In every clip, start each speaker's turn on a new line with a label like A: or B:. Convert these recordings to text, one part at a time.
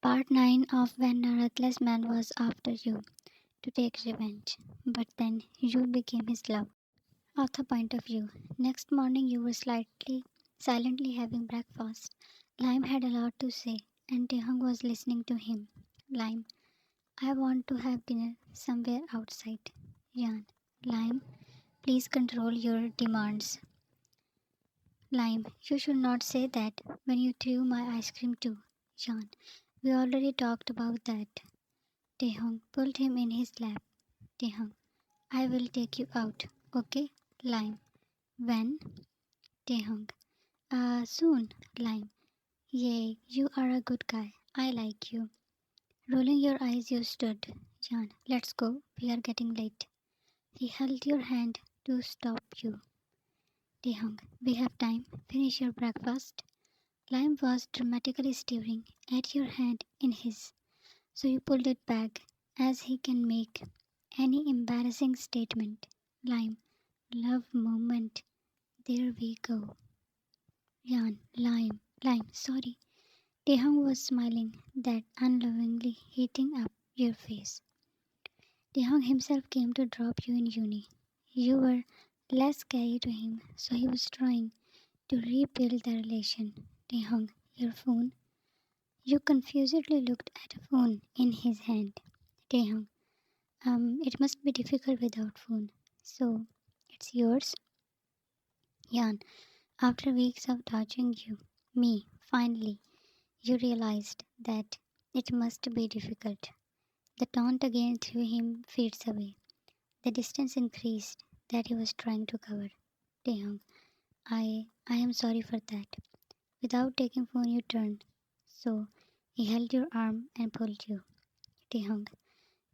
A: Part 9 of When a Ruthless Man Was After You to Take Revenge. But then you became his love. Author point of view. Next morning you were silently having breakfast. Lime had a lot to say, and Taehyung was listening to him. Lime, I want to have dinner somewhere outside. Yan, Lime, please control your demands. Lime, you should not say that when you threw my ice cream too. Yan, we already talked about that. Taehyung pulled him in his lap. Taehyung, I will take you out, okay? Lime, when? Taehyung, soon. Lime, yay, you are a good guy. I like you. Rolling your eyes, you stood. Jan, let's go. We are getting late. He held your hand to stop you. Taehyung, we have time. Finish your breakfast. Lime was dramatically staring at your hand in his, so you pulled it back as he can make any embarrassing statement. Lime, love moment. There we go. Yan, lime, sorry. Taehyung was smiling, that unlovingly heating up your face. Taehyung himself came to drop you in uni. You were less scary to him, so he was trying to rebuild the relation. Taehyung, your phone? You confusedly looked at a phone in his hand. Taehyung, it must be difficult without phone. So, it's yours? Yan, after weeks of dodging me, finally, you realized that it must be difficult. The taunt again threw him feet away. The distance increased that he was trying to cover. Taehyung, I am sorry for that. Without taking phone, you turned. So he held your arm and pulled you. Taehyung,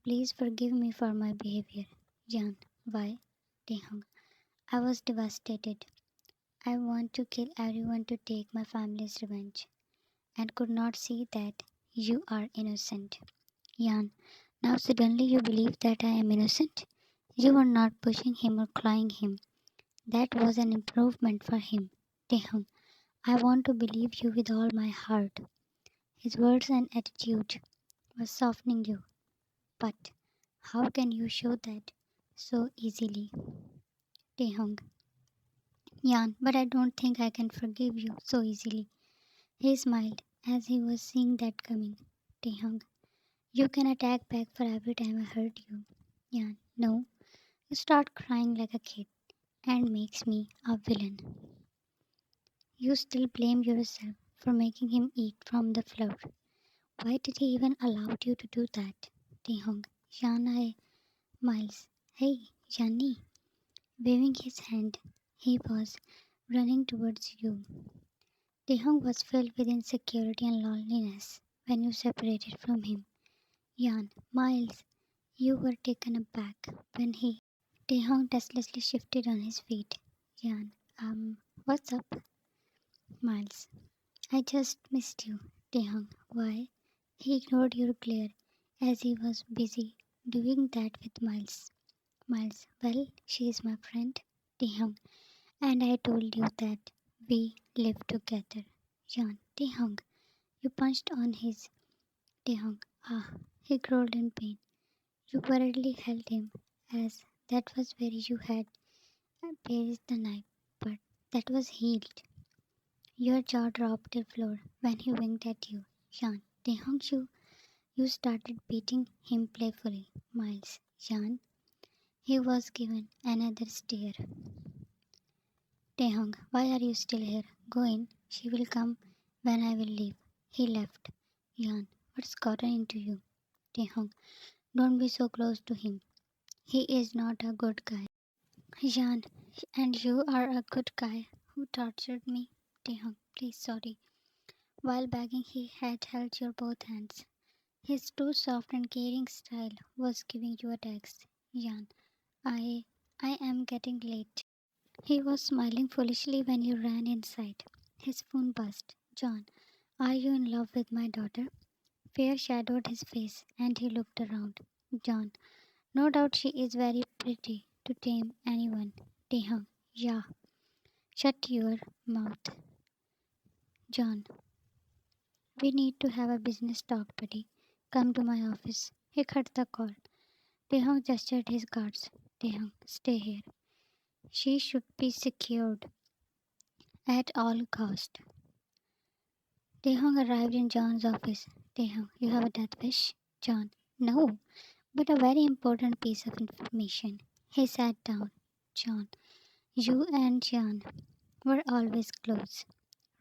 A: please forgive me for my behavior. Jan, why? Taehyung, I was devastated. I want to kill everyone to take my family's revenge, and could not see that you are innocent. Yan, now suddenly you believe that I am innocent? You were not pushing him or clawing him. That was an improvement for him. Taehyung, I want to believe you with all my heart. His words and attitude were softening you. But how can you show that so easily? Taehyung, Yan, but I don't think I can forgive you so easily. He smiled as he was seeing that coming. Taehyung, you can attack back for every time I hurt you. Yan, no. You start crying like a kid and makes me a villain. You still blame yourself for making him eat from the floor. Why did he even allow you to do that? Taehyung, Yana, Miles. Hey, Yanni. Waving his hand, he was running towards you. Taehyung was filled with insecurity and loneliness when you separated from him. Yan, Miles, you were taken aback when he. Taehyung restlessly shifted on his feet. Yan, what's up? Miles, I just missed you. Taehyung, why? He ignored your glare as he was busy doing that with Miles. Miles, well, she is my friend. Taehyung, and I told you that we live together. Yan, Taehyung, you punched on his. Taehyung, he growled in pain. You worriedly held him as that was where you had placed the knife, but that was healed. Your jaw dropped to the floor when he winked at you. Yan, Taehyung, you started beating him playfully. Miles, Yan. He was given another stare. Taehyung, why are you still here? Go in. She will come when I will leave. He left. Yan, what's gotten into you? Taehyung, don't be so close to him. He is not a good guy. Yan, and you are a good guy who tortured me. Taehyung, please, sorry. While begging, he had held your both hands. His too soft and caring style was giving you a text. Yan, I I am getting late. He was smiling foolishly when you ran inside. His phone buzzed. John, are you in love with my daughter? Fear shadowed his face and he looked around. John, no doubt she is very pretty to tame anyone. Taehyung, yeah. Shut your mouth. John, We need to have a business talk, buddy. Come to my office. He cut the call. Taehyung gestured his guards. Taehyung, stay here. She should be secured at all cost. Taehyung arrived in John's office. Taehyung, you have a death wish? John, no, but a very important piece of information. He sat down. John, you and John were always close,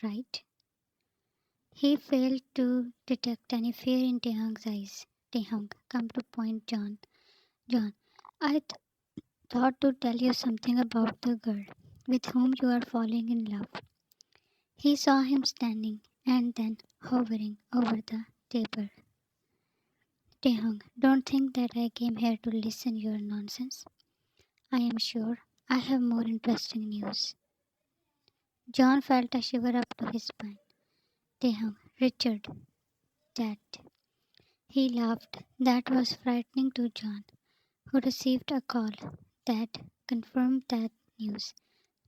A: right? He failed to detect any fear in Taehyung's eyes. Taehyung, come to point, John. John, I thought to tell you something about the girl with whom you are falling in love. He saw him standing and then hovering over the table. Taehyung, don't think that I came here to listen your nonsense. I am sure I have more interesting news. John felt a shiver up to his spine. Taehyung, Richard, that. He laughed. That was frightening to John, who received a call that confirmed that news.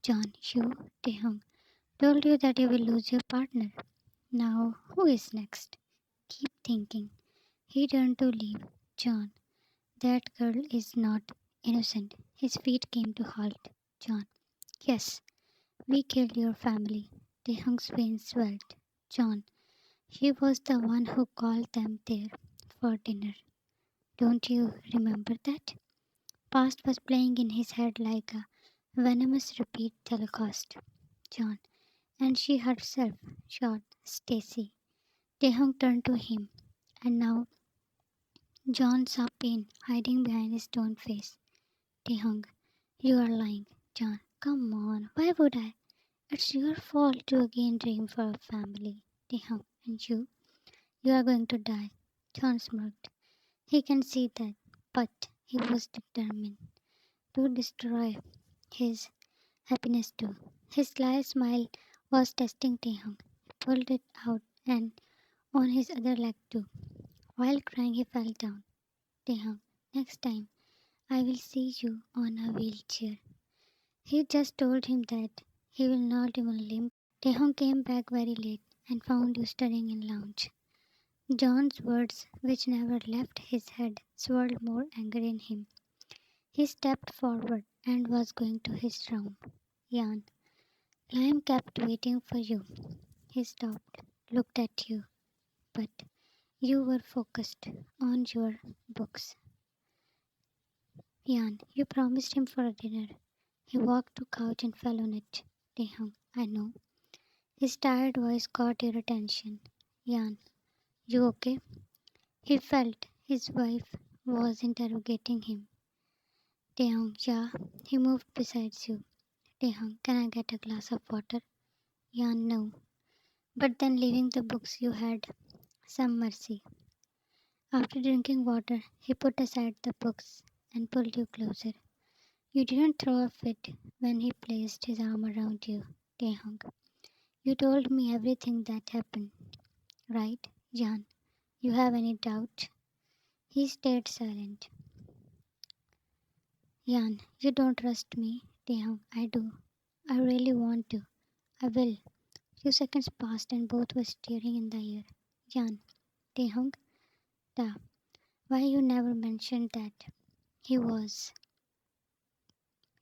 A: John, you, Taehyung, told you that you will lose your partner. Now, who is next? Keep thinking. He turned to leave. John, that girl is not innocent. His feet came to halt. John, yes, we killed your family. Taehyung's veins swelled. John, she was the one who called them there for dinner. Don't you remember that? Past was playing in his head like a venomous repeat telecast. John, and she herself shot Stacy. Taehyung turned to him, and now John saw pain hiding behind his stone face. Taehyung, you are lying. John, come on, why would I? It's your fault to again dream for a family. Taehyung, and you are going to die. John smirked. He can see that, but he was determined to destroy his happiness too. His sly smile was testing Taehyung. He pulled it out and on his other leg too. While crying, he fell down. Taehyung, next time I will see you on a wheelchair. He just told him that he will not even limp. Taehyung came back very late and found you studying in lounge. John's words, which never left his head, swirled more anger in him. He stepped forward and was going to his room. Jan, Lime kept waiting for you. He stopped, looked at you, but you were focused on your books. Jan, you promised him for a dinner. He walked to couch and fell on it. Taehyung, I know. His tired voice caught your attention. Jan, you okay? He felt his wife was interrogating him. Taehyung, yeah. He moved beside you. Taehyung, can I get a glass of water? Jan, no. But then leaving the books you had some mercy. After drinking water, he put aside the books and pulled you closer. You didn't throw a fit when he placed his arm around you, Taehyung. You told me everything that happened, right, Jan? You have any doubt? He stayed silent. Jan, you don't trust me, Taehyung. I do. I really want to. I will. Few seconds passed and both were staring in the air. Jan, Taehyung, da. Why you never mentioned that he was?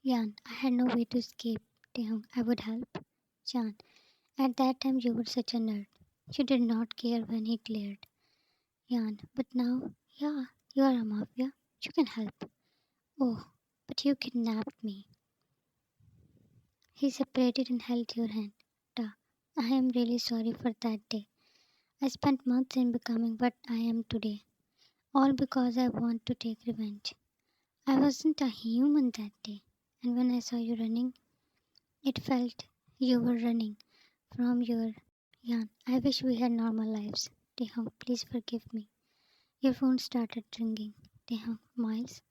A: Jan, I had no way to escape. Taehyung, I would help. Jan, at that time you were such a nerd. You did not care when he glared. Jan, but now, yeah, you are a mafia. You can help. Oh, but you kidnapped me. He separated and held your hand. Da, I am really sorry for that day. I spent months in becoming what I am today, all because I want to take revenge. I wasn't a human that day, and when I saw you running, it felt you were running from your Jan. I wish we had normal lives. Taehyung, please forgive me. Your phone started ringing. Taehyung, Miles,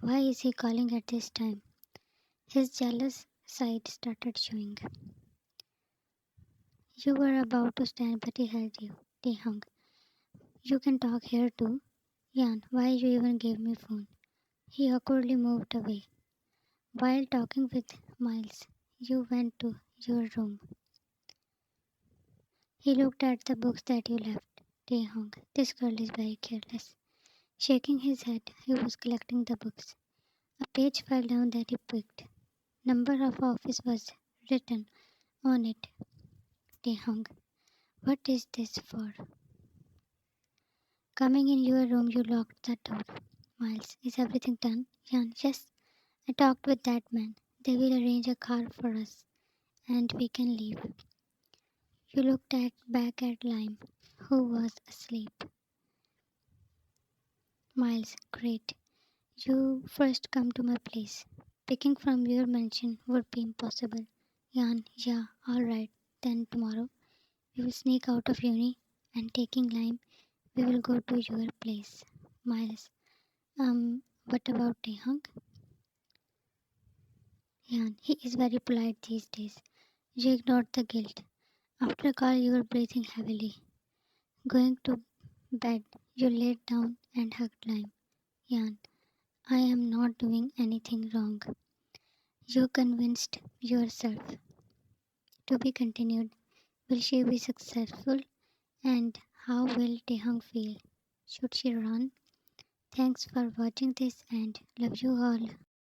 A: why is he calling at this time? His jealous side started showing. You were about to stand, but he held you. Taehyung, you can talk here too. Jan, why you even gave me phone? He awkwardly moved away. While talking with Miles, you went to your room. He looked at the books that you left. Taehyung, this girl is very careless. Shaking his head, he was collecting the books. A page fell down that he picked. Number of office was written on it. Taehyung, what is this for? Coming in your room, you locked the door. Miles, is everything done? Yan, yes. I talked with that man. They will arrange a car for us, and we can leave. You looked back at Lime, who was asleep. Miles, great. You first come to my place. Picking from your mansion would be impossible. Yan, yeah, alright. Then tomorrow we will sneak out of uni and taking Lime, we will go to your place. Miles, what about Taehyung? Yan, he is very polite these days. You ignored the guilt. After a call, you were breathing heavily. Going to bed, you laid down and hugged Lime. Yan, I am not doing anything wrong. You convinced yourself. To be continued. Will she be successful? And how will Taehyung feel? Should she run? Thanks for watching this and love you all.